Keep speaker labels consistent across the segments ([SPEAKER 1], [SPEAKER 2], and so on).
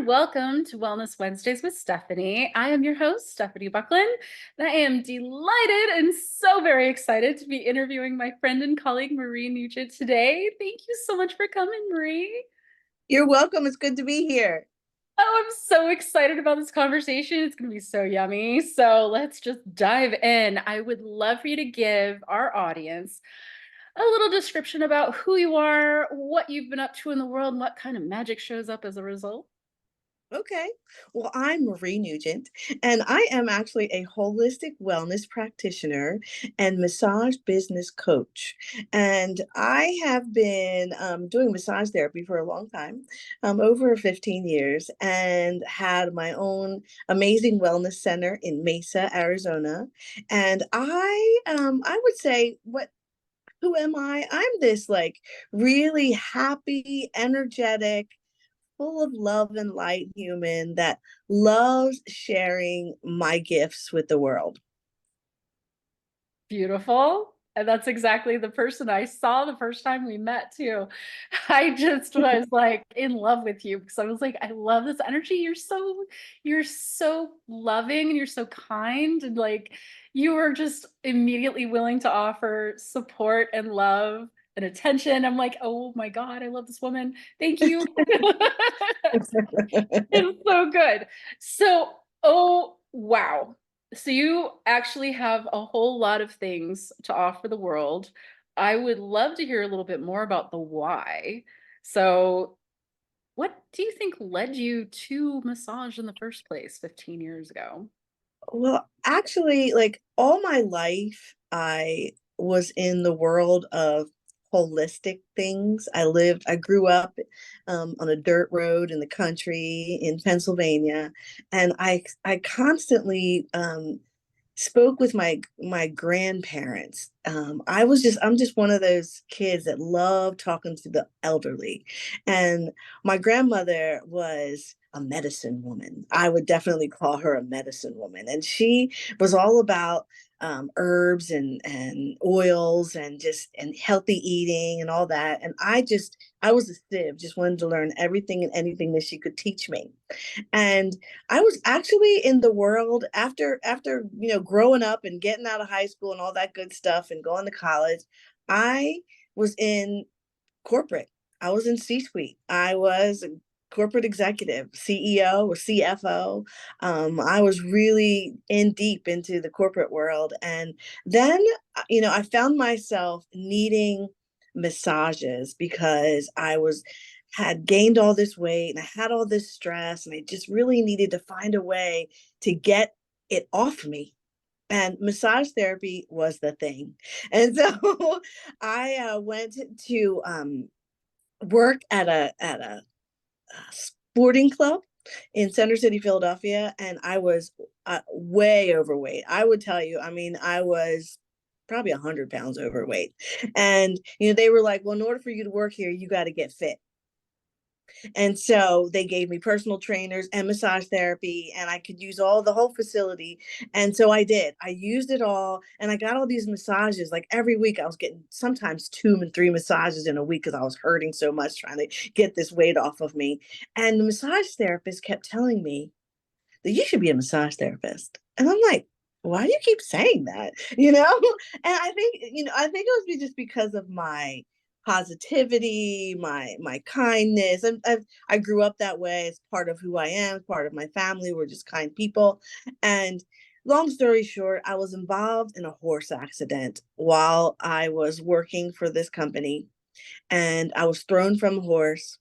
[SPEAKER 1] and welcome to Wellness Wednesdays with Stephanie. I am your host, Stephanie Buckland, and I am delighted and so very excited to be interviewing my friend and colleague, Marie Neugent, today. Thank you so much for coming, Marie.
[SPEAKER 2] You're welcome. It's good to be here.
[SPEAKER 1] Oh, I'm so excited about this conversation. It's going to be so yummy. So let's just dive in. I would love for you to give our audience a little description about who you are, what you've been up to in the world, and what kind of magic shows up as a result.
[SPEAKER 2] Okay. Well, I'm Marie Neugent, and I am actually a holistic wellness practitioner and massage business coach. And I have been doing massage therapy for a long time, over 15 years, and had my own amazing wellness center in Mesa, Arizona. And I would say, who am I? I'm this like really happy, energetic, full of love and light human that loves sharing my gifts with the world.
[SPEAKER 1] Beautiful. And that's exactly the person I saw the first time we met too. I just was like in love with you because I was like, I love this energy. You're so loving and you're so kind and like you were just immediately willing to offer support and love and attention. I'm like, oh my God, I love this woman. Thank you. It's so good. So, oh, wow. So you actually have a whole lot of things to offer the world. I would love to hear a little bit more about the why. So, what do you think led you to massage in the first place 15 years ago?
[SPEAKER 2] Well, actually, like all my life, I was in the world of holistic things. I grew up on a dirt road in the country in Pennsylvania, and I constantly spoke with my grandparents. I'm just one of those kids that love talking to the elderly, and my grandmother was a medicine woman. I would definitely call her a medicine woman, and she was all about herbs and oils and just and healthy eating and all that. And I was a sieve, just wanted to learn everything and anything that she could teach me. And I was actually in the world after growing up and getting out of high school and all that good stuff and going to college. I was in corporate. I was in C-suite. I was a corporate executive, CEO or CFO. I was really in deep into the corporate world. And then, I found myself needing massages because I was had gained all this weight and I had all this stress and I just really needed to find a way to get it off me. And massage therapy was the thing. And so I went to work at a sporting club in Center City, Philadelphia, and I was way overweight. I would tell you, I mean, I was probably 100 pounds overweight. And, they were like, well, in order for you to work here, you got to get fit. And so they gave me personal trainers and massage therapy, and I could use all the whole facility. And so I did. I used it all, and I got all these massages. Like every week, I was getting sometimes 2 and 3 massages in a week because I was hurting so much trying to get this weight off of me. And the massage therapist kept telling me that you should be a massage therapist. And I'm like, why do you keep saying that? And I think it was just because of my positivity, my kindness. I grew up that way. It's part of who I am, it's part of my family. We're just kind people. And long story short, I was involved in a horse accident while I was working for this company, and I was thrown from a horse.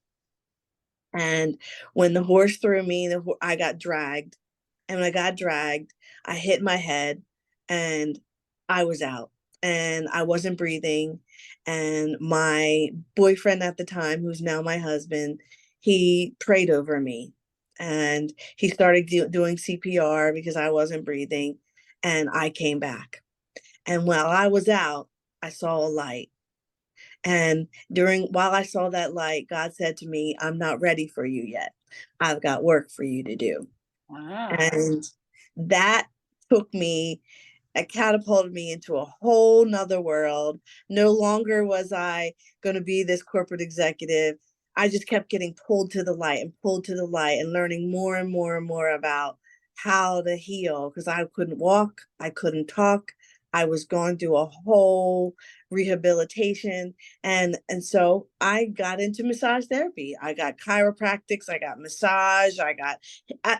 [SPEAKER 2] And when the horse threw me, I got dragged. And when I got dragged, I hit my head and I was out and I wasn't breathing. And my boyfriend at the time, who's now my husband, he prayed over me and he started doing CPR because I wasn't breathing. And I came back. And while I was out, I saw a light. And while I saw that light, God said to me, I'm not ready for you yet. I've got work for you to do.
[SPEAKER 1] Wow.
[SPEAKER 2] And that took me, it catapulted me into a whole nother world. No longer was I going to be this corporate executive. I just kept getting pulled to the light and pulled to the light and learning more and more and more about how to heal because I couldn't walk, I couldn't talk. I was going through a whole rehabilitation, and so I got into massage therapy. I got chiropractics, I got massage, I got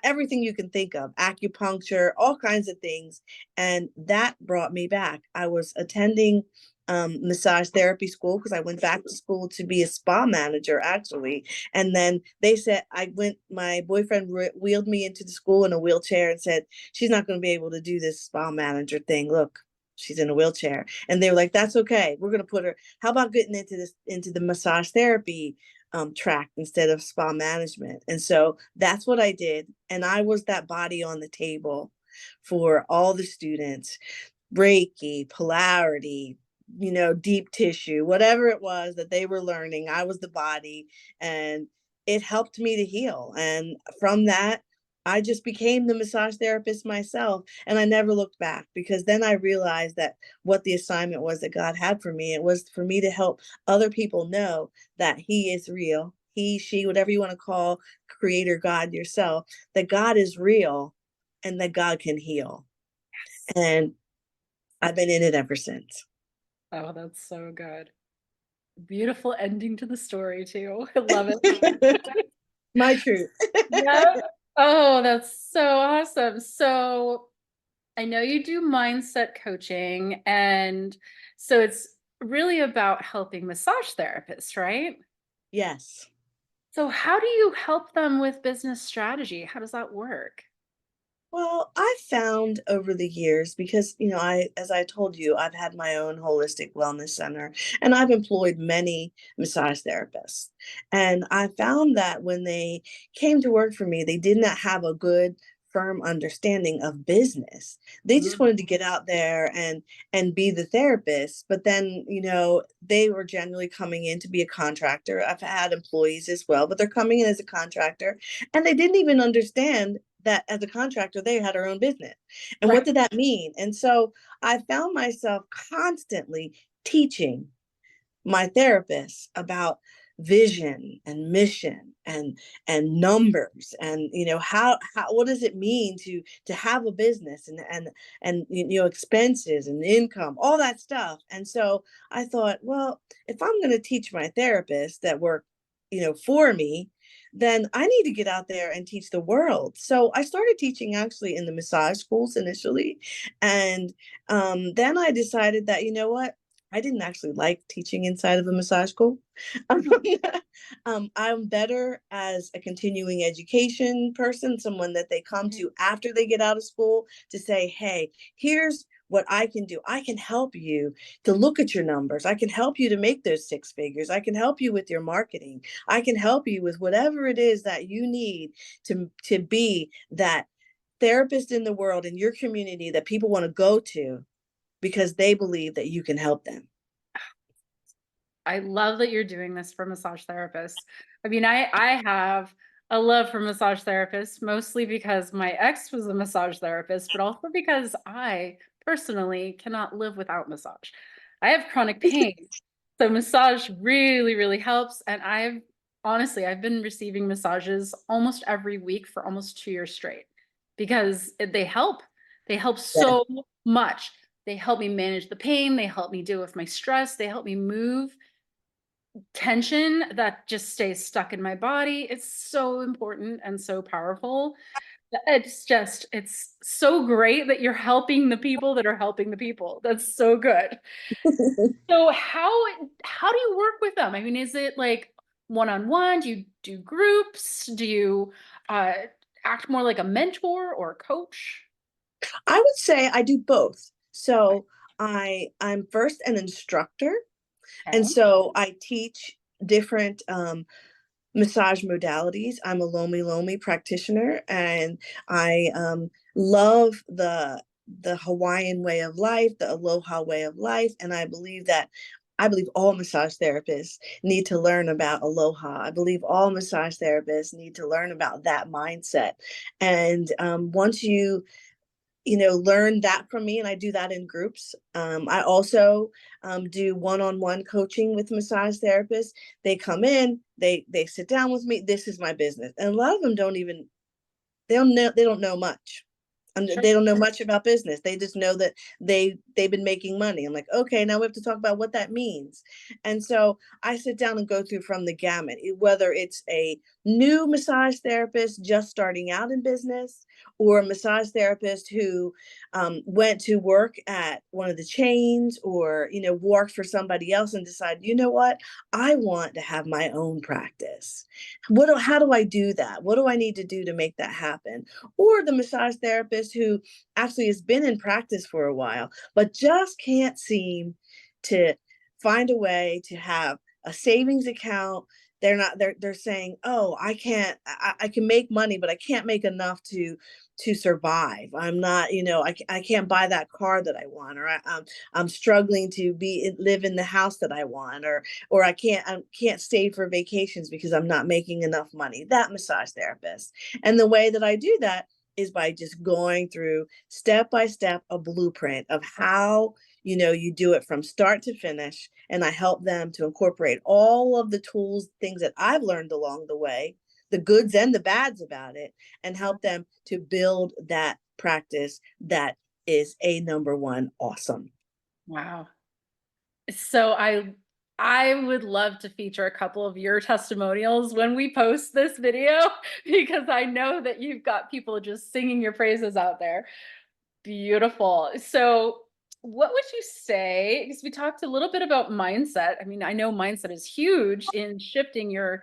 [SPEAKER 2] everything you can think of, acupuncture, all kinds of things, and that brought me back. I was attending massage therapy school because I went back to school to be a spa manager actually. And then they said, my boyfriend wheeled me into the school in a wheelchair and said, she's not going to be able to do this spa manager thing. Look, she's in a wheelchair. And they were like, that's okay. We're going to put her, how about getting into the massage therapy track instead of spa management? And so that's what I did. And I was that body on the table for all the students. Reiki, polarity, deep tissue, whatever it was that they were learning, I was the body, and it helped me to heal. And from that, I just became the massage therapist myself, and I never looked back because then I realized that what the assignment was that God had for me, it was for me to help other people know that He is real. He, she, whatever you want to call Creator God yourself, that God is real and that God can heal. And I've been in it ever since.
[SPEAKER 1] Oh, that's so good. Beautiful ending to the story too. I love it.
[SPEAKER 2] My truth.
[SPEAKER 1] Yeah. Oh, that's so awesome. So I know you do mindset coaching, and so it's really about helping massage therapists, right?
[SPEAKER 2] Yes.
[SPEAKER 1] So how do you help them with business strategy? How does that work?
[SPEAKER 2] Well, I found over the years because, as I told you, I've had my own holistic wellness center and I've employed many massage therapists. And I found that when they came to work for me, they did not have a good, firm understanding of business. They just
[SPEAKER 1] Mm,
[SPEAKER 2] wanted to get out there and be the therapist. But then, they were generally coming in to be a contractor. I've had employees as well, but they're coming in as a contractor and they didn't even understand that as a contractor, they had their own business. And what
[SPEAKER 1] right.
[SPEAKER 2] did that mean? And so I found myself constantly teaching my therapist about vision and mission and numbers and how what does it mean to have a business and expenses and income, all that stuff. And so I thought, well, if I'm going to teach my therapist that work for me, then I need to get out there and teach the world. So I started teaching actually in the massage schools initially, and then I decided that, you know what, I didn't actually like teaching inside of a massage school. I'm better as a continuing education person, someone that they come
[SPEAKER 1] Right.
[SPEAKER 2] to after they get out of school to say, hey, here's what I can do. I can help you to look at your numbers. I can help you to make those six figures. I can help you with your marketing. I can help you with whatever it is that you need to be that therapist in the world in your community that people want to go to because they believe that you can help them.
[SPEAKER 1] I love that you're doing this for massage therapists. I mean, I have a love for massage therapists, mostly because my ex was a massage therapist, but also because I personally cannot live without massage. I have chronic pain. So massage really, really helps. And I've been receiving massages almost every week for almost 2 years straight because they help. They help
[SPEAKER 2] Yeah.
[SPEAKER 1] so much. They help me manage the pain. They help me deal with my stress. They help me move tension that just stays stuck in my body. It's so important and so powerful. It's so great that you're helping the people that are helping the people. That's so good. So how do you work with them? I mean, is it like one-on-one? Do you do groups? Do you uh, act more like a mentor or a coach?
[SPEAKER 2] I would say I do both. So I'm first an instructor, and
[SPEAKER 1] Okay.
[SPEAKER 2] so I teach different massage modalities. I'm a Lomi Lomi practitioner, and I love the Hawaiian way of life, the Aloha way of life, and I believe all massage therapists need to learn about aloha. I believe all massage therapists need to learn about that mindset. And once you learn that from me, and I do that in groups. I also do one-on-one coaching with massage therapists. They come in, they sit down with me. This is my business, and a lot of them don't even they don't know much.
[SPEAKER 1] Sure.
[SPEAKER 2] They don't know much about business. They just know that they've been making money. I'm like, okay, now we have to talk about what that means. And so I sit down and go through from the gamut, whether it's a new massage therapist just starting out in business, or a massage therapist who went to work at one of the chains, or worked for somebody else and decided, you know what, I want to have my own practice. How do I do that? What do I need to do to make that happen? Or the massage therapist who actually has been in practice for a while, but just can't seem to find a way to have a savings account. They're saying, oh, I can make money, but I can't make enough to survive. I'm not, I can't buy that car that I want, or I'm struggling to live in the house that I want, or I can't save for vacations because I'm not making enough money. That massage therapist. And the way that I do that is by just going through step by step a blueprint of how you do it from start to finish, and I help them to incorporate all of the tools, things that I've learned along the way, the goods and the bads about it, and help them to build that practice that is a number one awesome.
[SPEAKER 1] Wow. So I would love to feature a couple of your testimonials when we post this video because I know that you've got people just singing your praises out there. Beautiful. So what would you say? Because we talked a little bit about mindset. I mean, I know mindset is huge in shifting your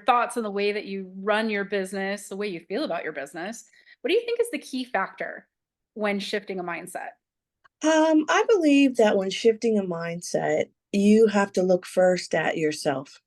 [SPEAKER 1] thoughts and the way that you run your business, the way you feel about your business. What do you think is the key factor when shifting a mindset?
[SPEAKER 2] I believe that when shifting a mindset, you have to look first at yourself.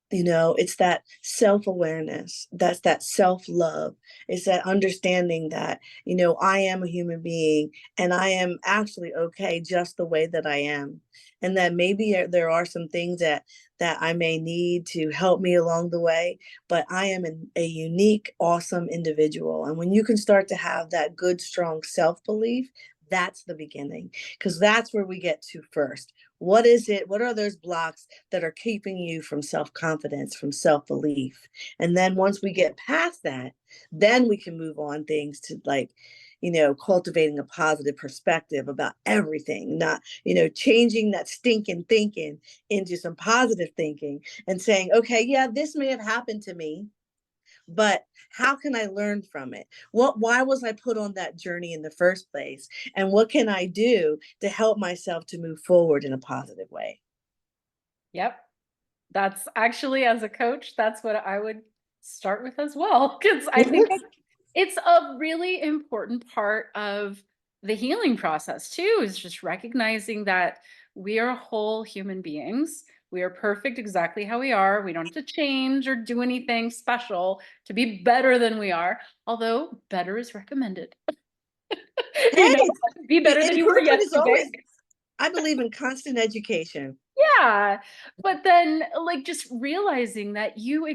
[SPEAKER 2] It's that self-awareness, that's that self-love. It's that understanding that I am a human being, and I am actually okay just the way that I am, and that maybe there are some things that I may need to help me along the way, but I am a unique, awesome individual. And when you can start to have that good, strong self-belief, that's the beginning, because that's where we get to first. What is it? What are those blocks that are keeping you from self-confidence, from self-belief? And then once we get past that, then we can move on things to, like, cultivating a positive perspective about everything, not, changing that stinking thinking into some positive thinking, and saying, okay, yeah, this may have happened to me, but how can I learn from it? Why was I put on that journey in the first place? And what can I do to help myself to move forward in a positive way?
[SPEAKER 1] Yep. That's actually, as a coach, that's what I would start with as well. Because I think it's a really important part of the healing process too, is just recognizing that we are whole human beings. We are perfect exactly how we are. We don't have to change or do anything special to be better than we are, although better is recommended. You know,
[SPEAKER 2] Hey,
[SPEAKER 1] be better than you were
[SPEAKER 2] improvement is
[SPEAKER 1] yesterday.
[SPEAKER 2] always, I believe in constant education.
[SPEAKER 1] Yeah, but then, like, just realizing that you are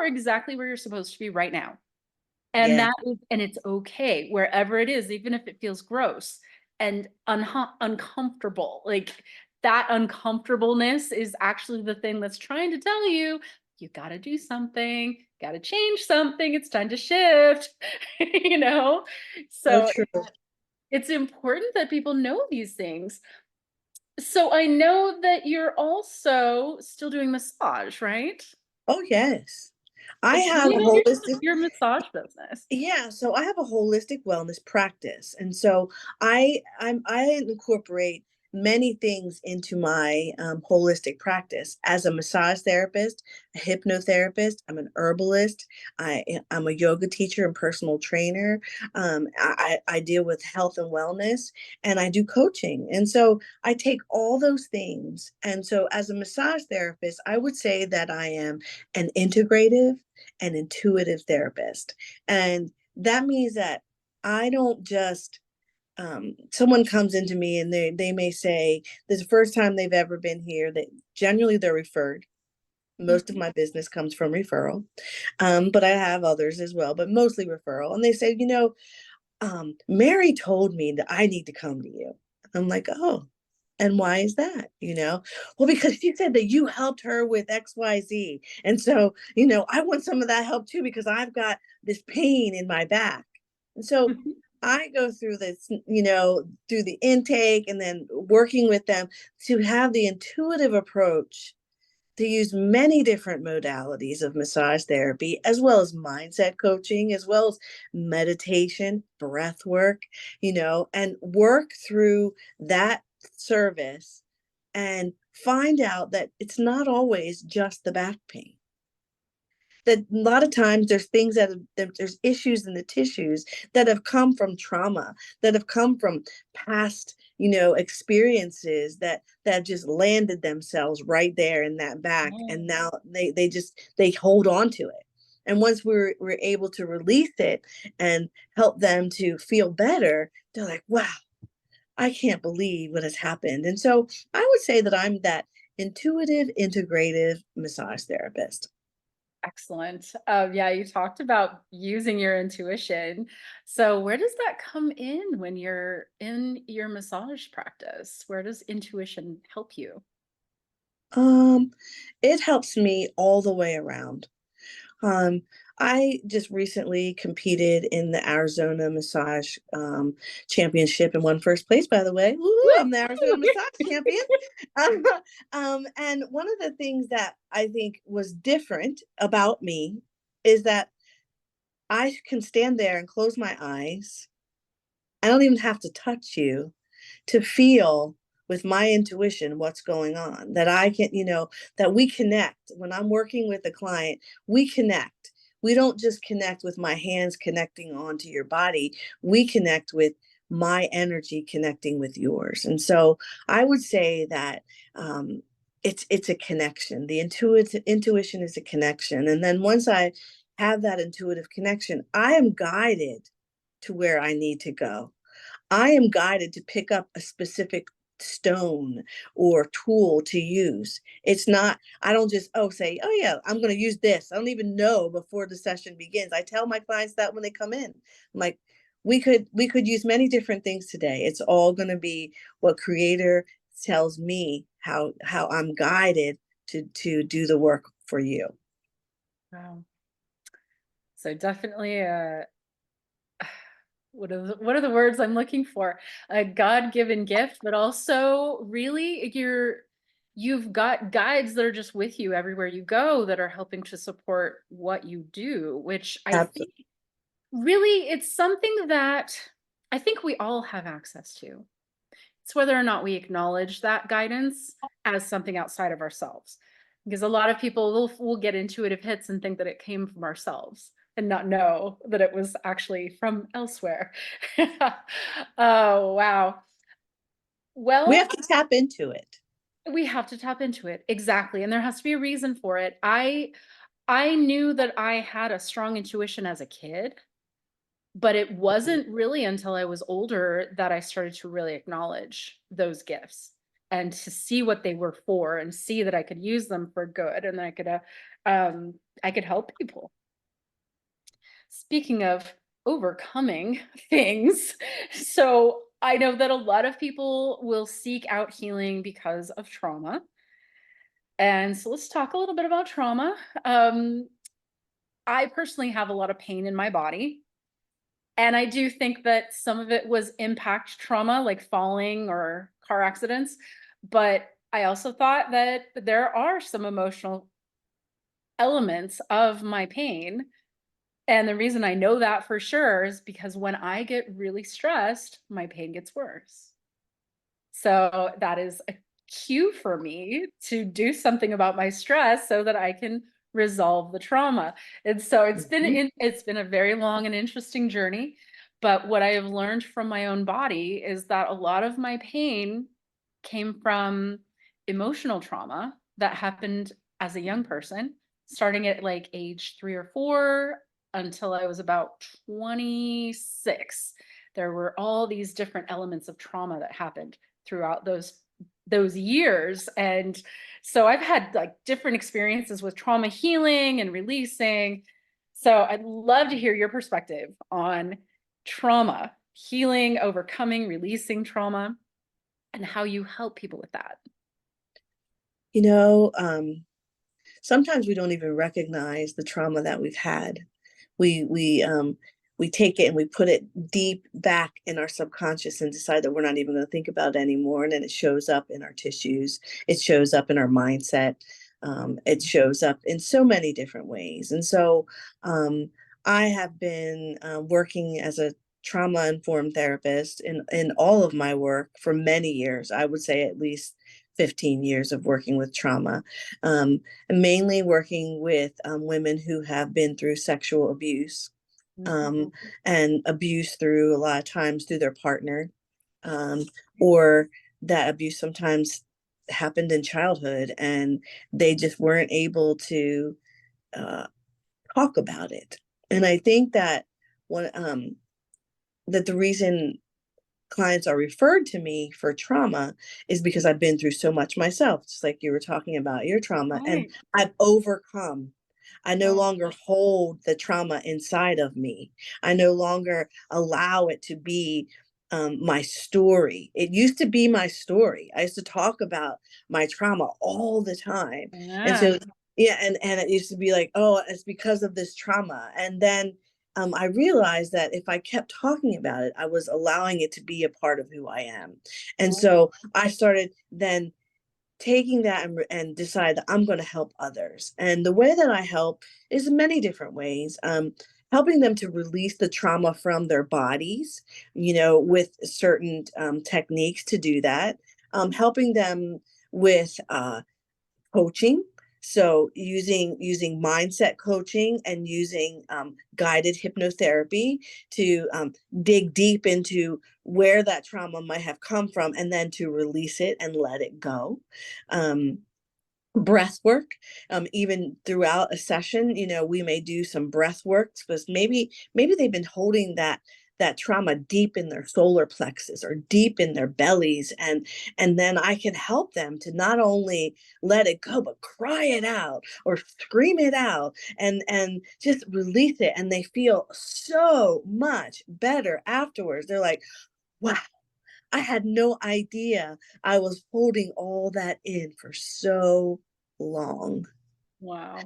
[SPEAKER 1] exactly where you're supposed to be right now. And
[SPEAKER 2] Yeah,
[SPEAKER 1] that is, and it's okay wherever it is, even if it feels gross and uncomfortable. Like, that uncomfortableness is actually the thing that's trying to tell you, you got to do something, got to change something. It's time to shift, you know?
[SPEAKER 2] so
[SPEAKER 1] So
[SPEAKER 2] true.
[SPEAKER 1] it's important that people know these things. So I know that you're also still doing massage, right?
[SPEAKER 2] Oh, yes. I
[SPEAKER 1] Tell
[SPEAKER 2] have
[SPEAKER 1] me
[SPEAKER 2] a
[SPEAKER 1] about
[SPEAKER 2] holistic,
[SPEAKER 1] your massage business.
[SPEAKER 2] yeah, so I have a holistic wellness practice. And so I incorporate many things into my holistic practice. As a massage therapist, a hypnotherapist, I'm an herbalist, I'm a yoga teacher and personal trainer. I deal with health and wellness, and I do coaching. And so I take all those things. And so as a massage therapist, I would say that I am an integrative and intuitive therapist. And that means that I don't just, someone comes into me and they may say this is the first time they've ever been here, that generally they're referred. Most of
[SPEAKER 1] Mhm.
[SPEAKER 2] my business comes from referral, but I have others as well, but mostly referral. And they say, Mary told me that I need to come to you. I'm like, oh, and why is that? Well, because she said that you helped her with XYZ. And so, I want some of that help too, because I've got this pain in my back. And so I go through this, through the intake and then working with them to have the intuitive approach to use many different modalities of massage therapy, as well as mindset coaching, as well as meditation, breath work, and work through that service and find out that it's not always just the back pain. That a lot of times there's things there's issues in the tissues that have come from trauma, that have come from past experiences that just landed themselves right there in that back, and
[SPEAKER 1] Oh,
[SPEAKER 2] now they hold on to it. And once we're able to release it and help them to feel better, they're like, wow, I can't believe what has happened. And so I would say that I'm that intuitive integrative massage therapist.
[SPEAKER 1] excellent. Yeah, you talked about using your intuition. So where does that come in when you're in your massage practice? Where does intuition help you?
[SPEAKER 2] Um, it helps me all the way around. Um, I just recently competed in the Arizona Massage Championship and won first place, by the way. Woo-hoo, I'm the Arizona
[SPEAKER 1] Woo!
[SPEAKER 2] Massage Champion. Um, and one of the things that I think was different about me is that I can stand there and close my eyes. I don't even have to touch you to feel with my intuition what's going on, that I can, that we connect. When I'm working with a client, we connect. We don't just connect with my hands connecting onto your body, we connect with my energy connecting with yours. And so I would say that it's a connection. The intuition is a connection. And then once I have that intuitive connection, I am guided to where I need to go. I am guided to pick up a specific stone or tool to use. It's not, I don't just, say, oh yeah, I'm going to use this. I don't even know before the session begins. I tell my clients that when they come in. I'm like, we could use many different things today. It's all going to be what creator tells me how I'm guided to do the work for you.
[SPEAKER 1] Wow. So definitely what are the words I'm looking for? A God-given gift, but also really you've got guides that are just with you everywhere you go that are helping to support what you do, which I think
[SPEAKER 2] Absolutely.
[SPEAKER 1] really it's something that I think we all have access to. It's whether or not we acknowledge that guidance as something outside of ourselves. Because a lot of people will get intuitive hits and think that it came from ourselves and not know that it was actually from elsewhere. Oh, wow.
[SPEAKER 2] We
[SPEAKER 1] Well,
[SPEAKER 2] have to tap into it.
[SPEAKER 1] we have to tap into it. Exactly. And there has to be a reason for it. I knew that I had a strong intuition as a kid, but it wasn't really until I was older that I started to really acknowledge those gifts and to see what they were for and see that I could use them for good and I could help people. Speaking of overcoming things, so I know that a lot of people will seek out healing because of trauma. And so let's talk a little bit about trauma. I personally have a lot of pain in my body. And I do think that some of it was impact trauma, like falling or car accidents. But I also thought that there are some emotional elements of my pain. And the reason I know that for sure is because when I get really stressed, my pain gets worse. So that is a cue for me to do something about my stress so that I can resolve the trauma. And so
[SPEAKER 2] Mhm.
[SPEAKER 1] it's been a very long and interesting journey, but what I have learned from my own body is that a lot of my pain came from emotional trauma that happened as a young person, starting at like age 3 or 4 until I was about 26. There were all these different elements of trauma that happened throughout those years. And so I've had like different experiences with trauma healing and releasing. So I'd love to hear your perspective on trauma, healing, overcoming, releasing trauma, and how you help people with that.
[SPEAKER 2] You know, sometimes we don't even recognize the trauma that we've had. We take it and we put it deep back in our subconscious and decide that we're not even going to think about it anymore. And then it shows up in our tissues. It shows up in our mindset. It shows up in so many different ways. And so um, I have been working as a trauma informed therapist in all of my work for many years. I would say at least 15 years of working with trauma. Mainly working with women who have been through sexual abuse,
[SPEAKER 1] Mhm.
[SPEAKER 2] um, and abuse through a lot of times through their partner, um, or that abuse sometimes happened in childhood and they just weren't able to uh, talk about it. And I think that one that the reason clients are referred to me for trauma is because I've been through so much myself, just like you were talking about your trauma, and
[SPEAKER 1] Right.
[SPEAKER 2] I've overcome. I no
[SPEAKER 1] Oh,
[SPEAKER 2] longer hold the trauma inside of me. I no longer allow it to be my story. It used to be my story. I used to talk about my trauma all the time. And
[SPEAKER 1] yeah.
[SPEAKER 2] so, yeah, and it used to be like, oh, it's because of this trauma. And then I realized that if I kept talking about it, I was allowing it to be a part of who I am. And
[SPEAKER 1] Right.
[SPEAKER 2] so I started then taking that and decide that I'm going to help others. And the way that I help is in many different ways. Helping them to release the trauma from their bodies, with certain techniques to do that. Helping them with coaching, so using mindset coaching and using guided hypnotherapy to dig deep into where that trauma might have come from and then to release it and let it go. um, Breath work, even throughout a session, we may do some breath work because maybe they've been holding that trauma deep in their solar plexus or deep in their bellies, and then I can help them to not only let it go but cry it out or scream it out and just release it, and they feel so much better afterwards. They're like, wow, I had no idea I was holding all that in for so long.
[SPEAKER 1] Wow.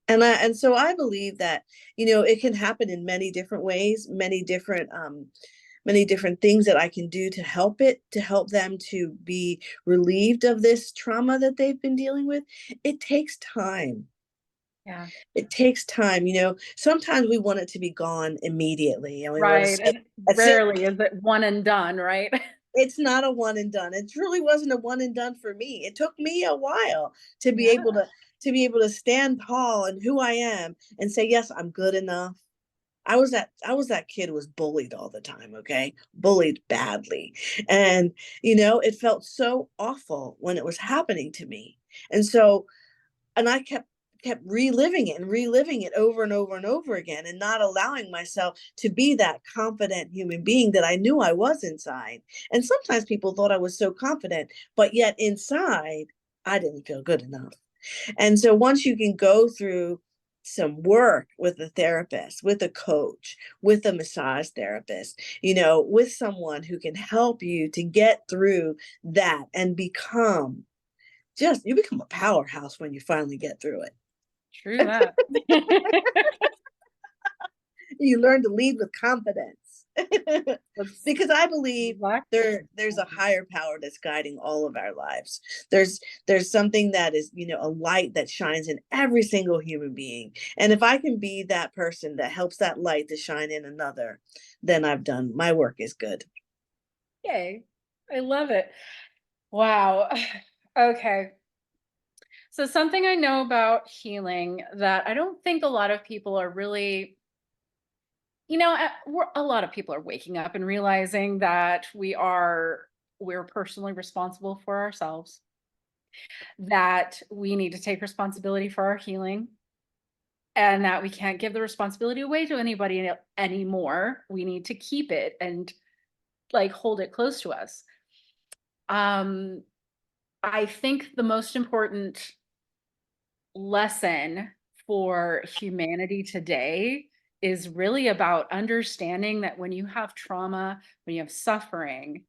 [SPEAKER 2] And so I believe that, it can happen in many different ways, many different things that I can do to help them to be relieved of this trauma that they've been dealing with. It takes time.
[SPEAKER 1] Yeah.
[SPEAKER 2] It takes time. Sometimes we want it to be gone immediately and we want to
[SPEAKER 1] Right.
[SPEAKER 2] say,
[SPEAKER 1] And
[SPEAKER 2] that's it.
[SPEAKER 1] rarely is it one and done, right?
[SPEAKER 2] It's not a one and done. It truly wasn't a one and done for me. It took me a while to be able
[SPEAKER 1] Yeah.
[SPEAKER 2] to stand tall in who I am and say, yes, I'm good enough. I was that kid who was bullied all the time, okay? Bullied badly. And it felt so awful when it was happening to me. And so and I kept reliving it over and over and over again and not allowing myself to be that confident human being that I knew I was inside. And sometimes people thought I was so confident, but yet inside I didn't feel good enough. And so once you can go through some work with a therapist, with a coach, with a massage therapist, with someone who can help you to get through that and you become a powerhouse when you finally get through it.
[SPEAKER 1] True that.
[SPEAKER 2] You learn to lead with confidence.
[SPEAKER 1] That's
[SPEAKER 2] Because I believe
[SPEAKER 1] exactly.
[SPEAKER 2] there's a higher power that's guiding all of our lives. There's something that is, a light that shines in every single human being. And if I can be that person that helps that light to shine in another, then I've done my work is good.
[SPEAKER 1] Yay. I love it. Wow. Okay. So something I know about healing that I don't think a lot of people are really, a lot of people are waking up and realizing that we're personally responsible for ourselves, that we need to take responsibility for our healing, and that we can't give the responsibility away to anybody anymore. We need to keep it and like hold it close to us. Um, I think the most important lesson for humanity today is really about understanding that when you have trauma, when you have suffering,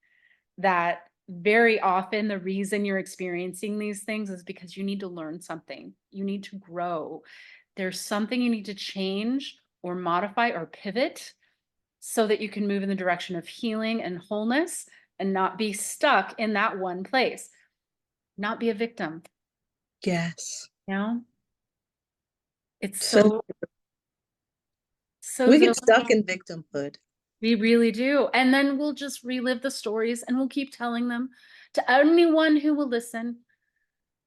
[SPEAKER 1] that very often the reason you're experiencing these things is because you need to learn something. You need to grow. There's something you need to change or modify or pivot so that you can move in the direction of healing and wholeness and not be stuck in that one place, not be a victim.
[SPEAKER 2] Yes.
[SPEAKER 1] You know, it's
[SPEAKER 2] So
[SPEAKER 1] so
[SPEAKER 2] we
[SPEAKER 1] so
[SPEAKER 2] get stuck in victimhood.
[SPEAKER 1] we really do. And then we'll just relive the stories and we'll keep telling them to anyone who will listen.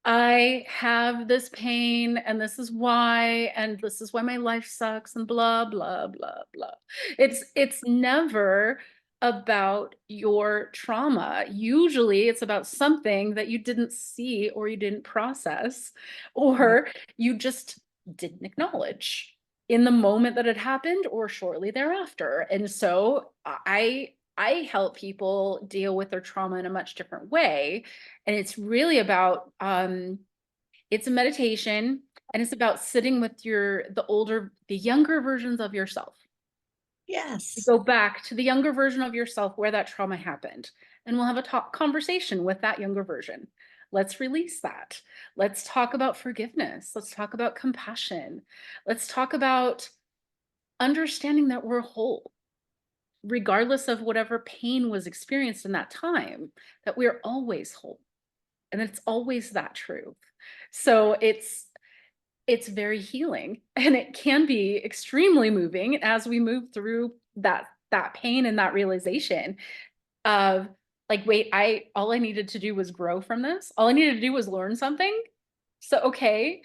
[SPEAKER 1] I have this pain and this is why my life sucks and blah blah blah blah. It's never about your trauma. Usually it's about something that you didn't see or you didn't process
[SPEAKER 2] Right.
[SPEAKER 1] or you just didn't acknowledge in the moment that it happened or shortly thereafter. And so I help people deal with their trauma in a much different way, and it's really about it's a meditation, and it's about sitting with the younger versions of yourself. You
[SPEAKER 2] Yes.
[SPEAKER 1] go back to the younger version of yourself where that trauma happened, and we'll have a talk conversation with that younger version. Let's release that. Let's talk about forgiveness. Let's talk about compassion. Let's talk about understanding that we're whole regardless of whatever pain was experienced in that time, that we're always whole. And it's always that truth. So it's very healing, and it can be extremely moving as we move through that pain and that realization of like, wait, I all I needed to do was grow from this. All I needed to do was learn something. So okay,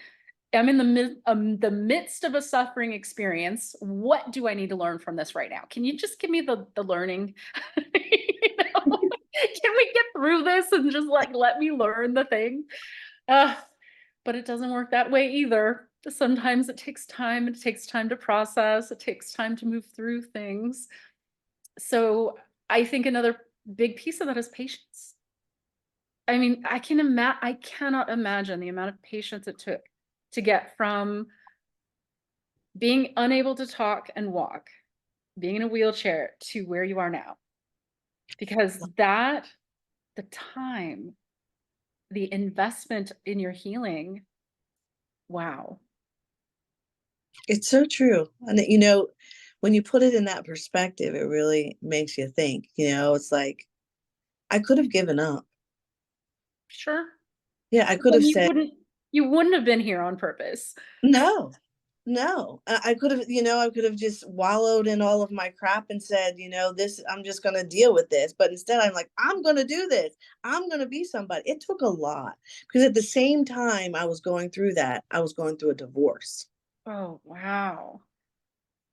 [SPEAKER 1] I'm in the midst of a suffering experience. What do I need to learn from this right now? Can you just give me the learning? You know? Can we get through this and just like let me learn the thing? Uh, but it doesn't work that way either. Sometimes it takes time. It takes time to process. It takes time to move through things. So I think another big piece of that is patience. I mean, I cannot imagine the amount of patience it took to get from being unable to talk and walk, being in a wheelchair to where you are now. Because the time, the investment in your healing, wow.
[SPEAKER 2] It's so true. And when you put it in that perspective, it really makes you think, it's like I could have given up.
[SPEAKER 1] Sure.
[SPEAKER 2] Yeah, I could
[SPEAKER 1] Then
[SPEAKER 2] have said,
[SPEAKER 1] you wouldn't have been here on purpose.
[SPEAKER 2] no, no. I could have, I could have just wallowed in all of my crap and said, this, I'm just going to deal with this. But instead, I'm like, I'm going to do this. I'm going to be somebody. It took a lot because at the same time I was going through that, I was going through a divorce.
[SPEAKER 1] Oh, wow.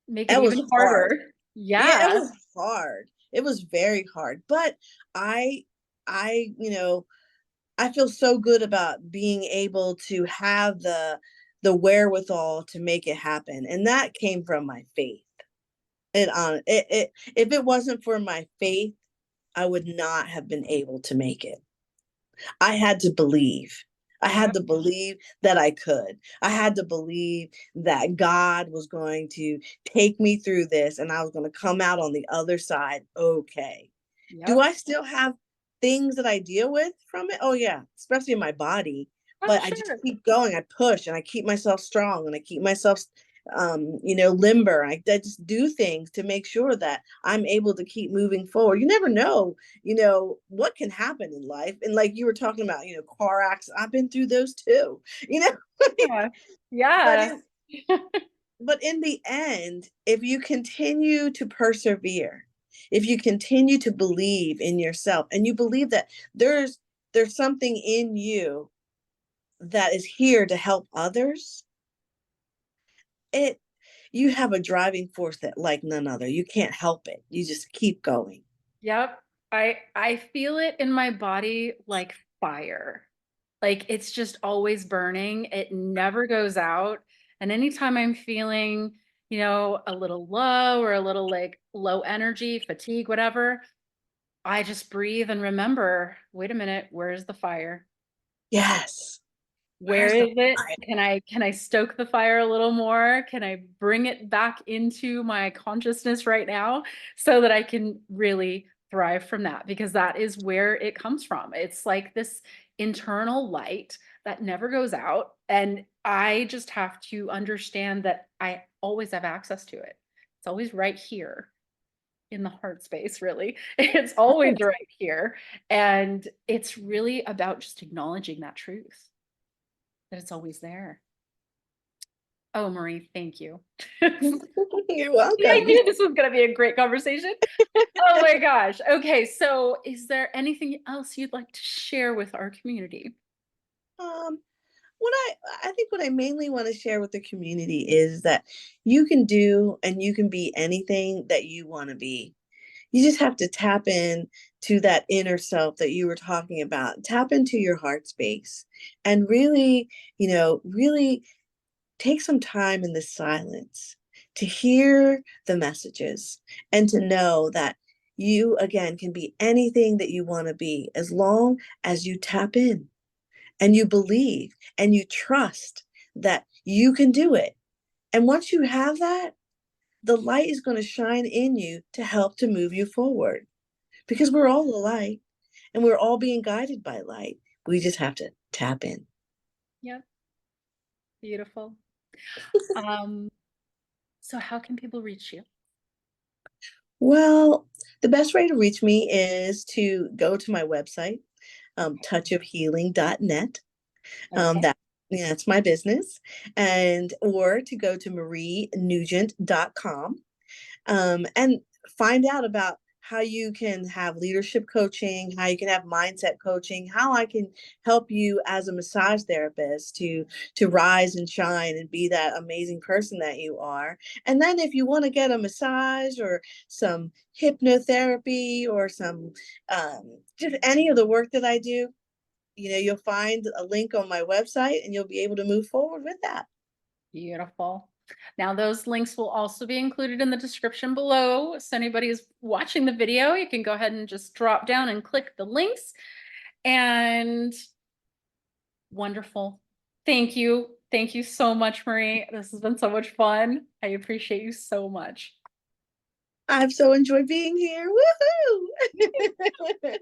[SPEAKER 1] Make it
[SPEAKER 2] It was
[SPEAKER 1] even
[SPEAKER 2] hard.
[SPEAKER 1] harder.
[SPEAKER 2] Yeah, it
[SPEAKER 1] Yeah.
[SPEAKER 2] was hard. It was very hard. But I, I, you know, I feel so good about being able to have the wherewithal to make it happen, and that came from my faith. It if it wasn't for my faith, I would not have been able to make it. I had to believe. I had
[SPEAKER 1] Yep.
[SPEAKER 2] to believe that I could. I had to believe that God was going to take me through this and I was going to come out on the other side okay. Do
[SPEAKER 1] Yep.
[SPEAKER 2] I still have things that I deal with from it? Oh, yeah, especially in my body.
[SPEAKER 1] Oh,
[SPEAKER 2] But I just
[SPEAKER 1] sure.
[SPEAKER 2] keep going. I push and I keep myself strong and I keep myself, limber. I just do things to make sure that I'm able to keep moving forward. You never know, what can happen in life. And like you were talking about, car accidents, I've been through those too, you know.
[SPEAKER 1] Yeah.
[SPEAKER 2] but
[SPEAKER 1] Yeah.
[SPEAKER 2] in but in the end, if you continue to persevere, if you continue to believe in yourself and you believe that there's something in you that is here to help others, it you have a driving force that like none other. You can't help it. You just keep going.
[SPEAKER 1] Yep. I feel it in my body like fire. Like it's just always burning. It never goes out. And anytime I'm feeling, a little low or a little like low energy, fatigue, whatever, I just breathe and remember, wait a minute, where's the fire?
[SPEAKER 2] Yes.
[SPEAKER 1] Where
[SPEAKER 2] Where's the
[SPEAKER 1] is it?
[SPEAKER 2] fire?
[SPEAKER 1] Can I stoke the fire a little more? Can I bring it back into my consciousness right now so that I can really thrive from that? Because that is where it comes from. It's like this internal light that never goes out. And I just have to understand that I always have access to it. It's always right here in the heart space, really. It's always right here. And it's really about just acknowledging that truth, that it's always there. Oh, Marie, thank you.
[SPEAKER 2] You're
[SPEAKER 1] I
[SPEAKER 2] welcome.
[SPEAKER 1] knew this was going to be a great conversation. Oh my gosh. Okay, so is there anything else you'd like to share with our community?
[SPEAKER 2] Um, what I think what I mainly want to share with the community is that you can do and you can be anything that you want to be. You just have to tap in to that inner self that you were talking about. Tap into your heart space and really, really take some time in the silence to hear the messages and to know that you again can be anything that you want to be as long as you tap in and you believe and you trust that you can do it. And once you have that, the light is going to shine in you to help to move you forward because we're all a light and we're all being guided by light. We just have to tap in.
[SPEAKER 1] Yep, beautiful. Um, so how can people reach you?
[SPEAKER 2] Well, the best way to reach me is to go to my website,
[SPEAKER 1] Okay.
[SPEAKER 2] touchofhealing.net.
[SPEAKER 1] Okay.
[SPEAKER 2] That yeah, it's my business. And or to go to marieneugent.com and find out about how you can have leadership coaching, how you can have mindset coaching, how I can help you as a massage therapist to rise and shine and be that amazing person that you are. And then if you want to get a massage or some hypnotherapy or some just any of the work that I do, you'll find a link on my website and you'll be able to move forward with that.
[SPEAKER 1] Beautiful. Now, those links will also be included in the description below. So anybody who's watching the video, you can go ahead and just drop down and click the links. And wonderful. Thank you. Thank you so much, Marie. This has been so much fun. I appreciate you so much.
[SPEAKER 2] I've so enjoyed being here. Woohoo!